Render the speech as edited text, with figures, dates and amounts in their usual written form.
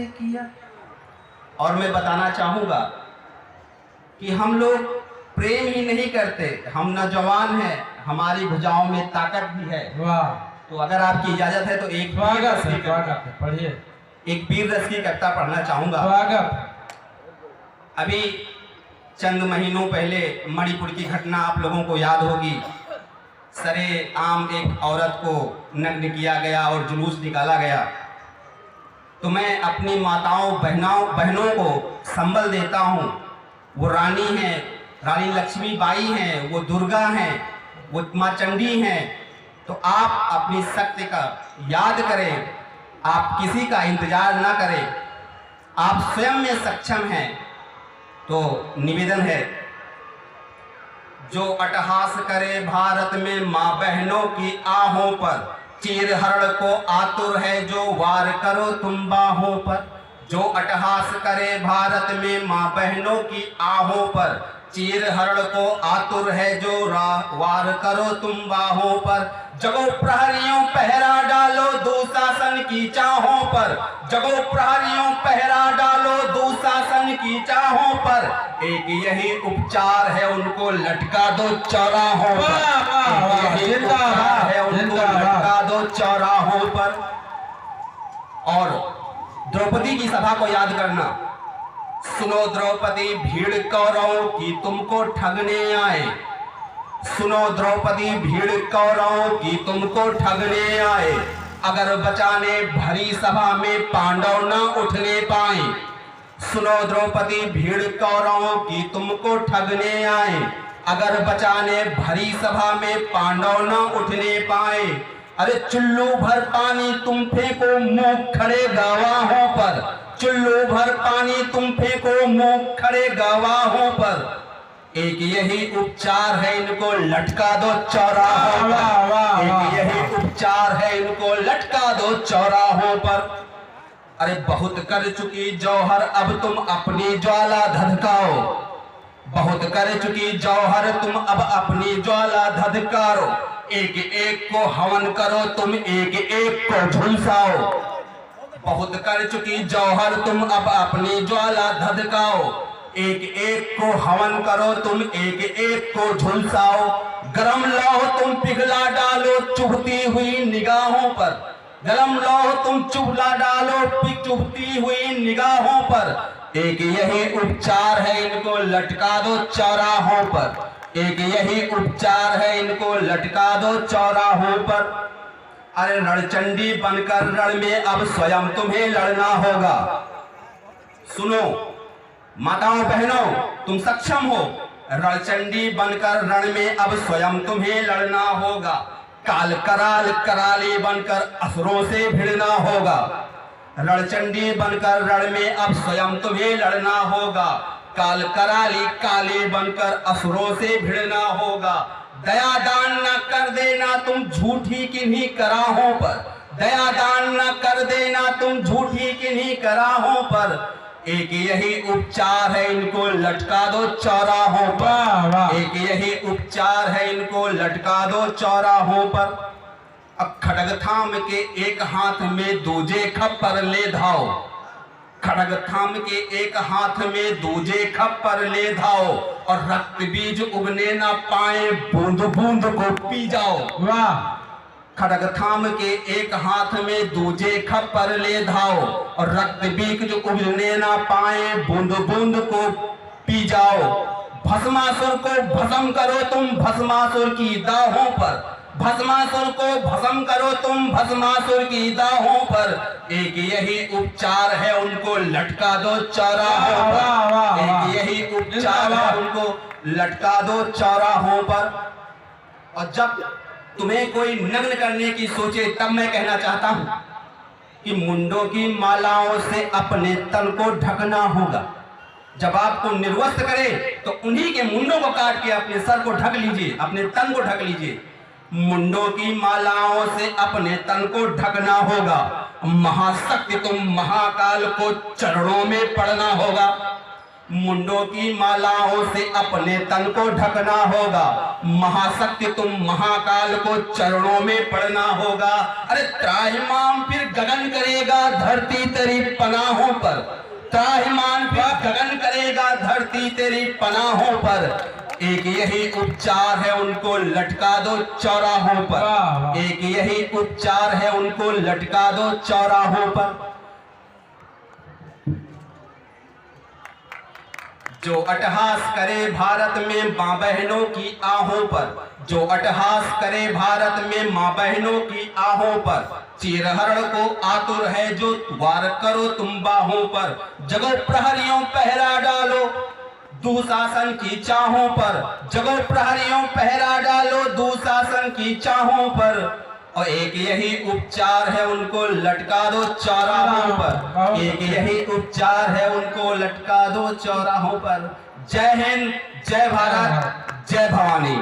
किया। और मैं बताना चाहूँगा कि हम लोग प्रेम ही नहीं करते, हम नौजवान हैं, हमारी भुजाओं में ताकत भी है। वाह। तो अगर आपकी इजाजत है तो एक पढ़िए, एक वीर रस की कविता पढ़ना चाहूँगा। अभी चंद महीनों पहले मणिपुर की घटना आप लोगों को याद होगी। सरेआम एक औरत को नग्न किया गया और जुलूस निकाला गया। तो मैं अपनी माताओं बहनों को संबल देता हूँ। वो रानी हैं, रानी लक्ष्मीबाई हैं, वो दुर्गा हैं, वो माँ चंडी हैं। तो आप अपनी शक्ति का याद करें, आप किसी का इंतजार ना करें, आप स्वयं में सक्षम हैं। तो निवेदन है, जो अट्टहास करे भारत में माँ बहनों की आहों पर, चीर हरण को आतुर है जो वार करो तुम बाहों पर। जो अट्टहास करे भारत में माँ बहनों की आहों पर, चीर हरण को आतुर है जो वार करो तुम बाहों पर। जगो प्रहरियों पहरा डालो दुशासन की चाहों पर, जगो प्रहरियों पहरा डालो दुशासन की चाहों पर। एक यही उपचार है उनको लटका दो चौराहों पर, यही उपचार है उनको लटका दो चौराहों पर। और द्रौपदी की सभा को याद करना। सुनो द्रौपदी भीड़ कौरवों की तुमको ठगने आए, सुनो द्रौपदी भीड़ कौरवों की तुमको ठगने आए। अगर बचाने भरी सभा में पांडव न उठने पाए, सुनो द्रौपदी भीड़ कौरवों की तुमको ठगने आए। अगर बचाने भरी सभा में पांडव न उठने पाए। अरे चुल्लू भर पानी तुम फेंको मुंह खड़े गवाहों पर, चुल्लू भर पानी तुम फेंको मुंह खड़े गवाहों पर। एक यही उपचार है इनको लटका दो चौराहों पर, एक यही उपचार है इनको लटका दो चौराहों पर। अरे बहुत कर चुकी जौहर अब तुम अपनी ज्वाला धधकाओ, बहुत कर चुकी जौहर तुम अब अपनी ज्वाला धधकाओ। एक एक को हवन करो तुम एक एक को झुलसाओ, बहुत कर चुकी जौहर तुम अब अपनी ज्वाला धधकाओ। एक एक को हवन करो तुम एक एक को झुलसाओ। गरम लौह तुम पिघला डालो चुभती हुई निगाहों पर, गरम लौह तुम चुभला डालो चुभती हुई निगाहों पर। एक यही उपचार है इनको लटका दो चौराहों पर, एक यही उपचार है इनको लटका दो चौराहों पर। अरे रणचंडी बनकर रण में अब स्वयं तुम्हें लड़ना होगा। सुनो माताओं बहनों, तुम सक्षम हो। रणचंडी बनकर रण में अब स्वयं तुम्हें लड़ना होगा। काल कराल कराली बनकर असुरों से भिड़ना होगा। रणचंडी बनकर रण में अब स्वयं तुम्हें लड़ना होगा। काल कराली काली बनकर असुरों से भिड़ना होगा। दया दान न कर देना तुम झूठी किन्हीं कराहों पर, दया दान न कर देना तुम झूठी किन्हीं कराहों पर। एक यही उपचार है इनको लटका दो चौराहों पर, एक यही उपचार है इनको लटका दो चौराहों पर। अब खड्ग थाम के एक हाथ में दूजे खप्पर ले धाओ, खड्ग थाम के एक हाथ में दूजे खप्पर ले धाओ। और रक्त बीज उगने ना पाए बूंद बूंद को पी जाओ। वाह। खड्ग थाम के एक हाथ में दूजे खप्पर ले धाओ, और रक्त बीज उगने ना पाए बूंद बूंद को पी जाओ। भस्मासुर को भस्म करो तुम भस्मासुर की दाहों पर, भस्मासुर को भस्म करो तुम भस्मासुर की दाहों पर। एक यही उपचार है उनको लटका दो चौराहों पर, एक यही उपचार है उनको लटका दो चौराहों पर। और जब तुम्हें कोई नग्न करने की सोचे तब मैं कहना चाहता हूं कि मुंडों की मालाओं से अपने तन को ढकना होगा। जब आपको निर्वस्त्र करे तो उन्हीं के मुंडों को काट के अपने सर को ढक लीजिए, अपने तन को ढक लीजिए। मुंडों की मालाओं से अपने तन को ढकना होगा। महाशक्ति तुम महाकाल को चरणों में पड़ना होगा। मुंडों की मालाओं से अपने तन को ढकना होगा। महाशक्ति तुम महाकाल को चरणों में पड़ना होगा। अरे त्राहिमाम फिर गगन करेगा धरती तेरी पनाहों पर, त्राहिमाम फिर गगन करेगा धरती तेरी पनाहों पर। एक यही उपचार है उनको लटका दो चौराहों पर, एक यही उपचार है उनको लटका दो चौराहों पर। जो अट्टहास करे भारत में मां बहनों की आहों पर, जो अट्टहास करे भारत में मां बहनों की आहों पर। चीरहरण को आतुर है जो वार करो तुम बाहों पर। जगो प्रहरियों पहरा डालो दुशासन की चाहों पर, जगो प्रहरियों पहरा डालो दुशासन की चाहों पर। और एक यही उपचार है उनको लटका दो चौराहों पर, एक यही उपचार है उनको लटका दो चौराहों पर। जय हिंद, जय भारत, जय भवानी।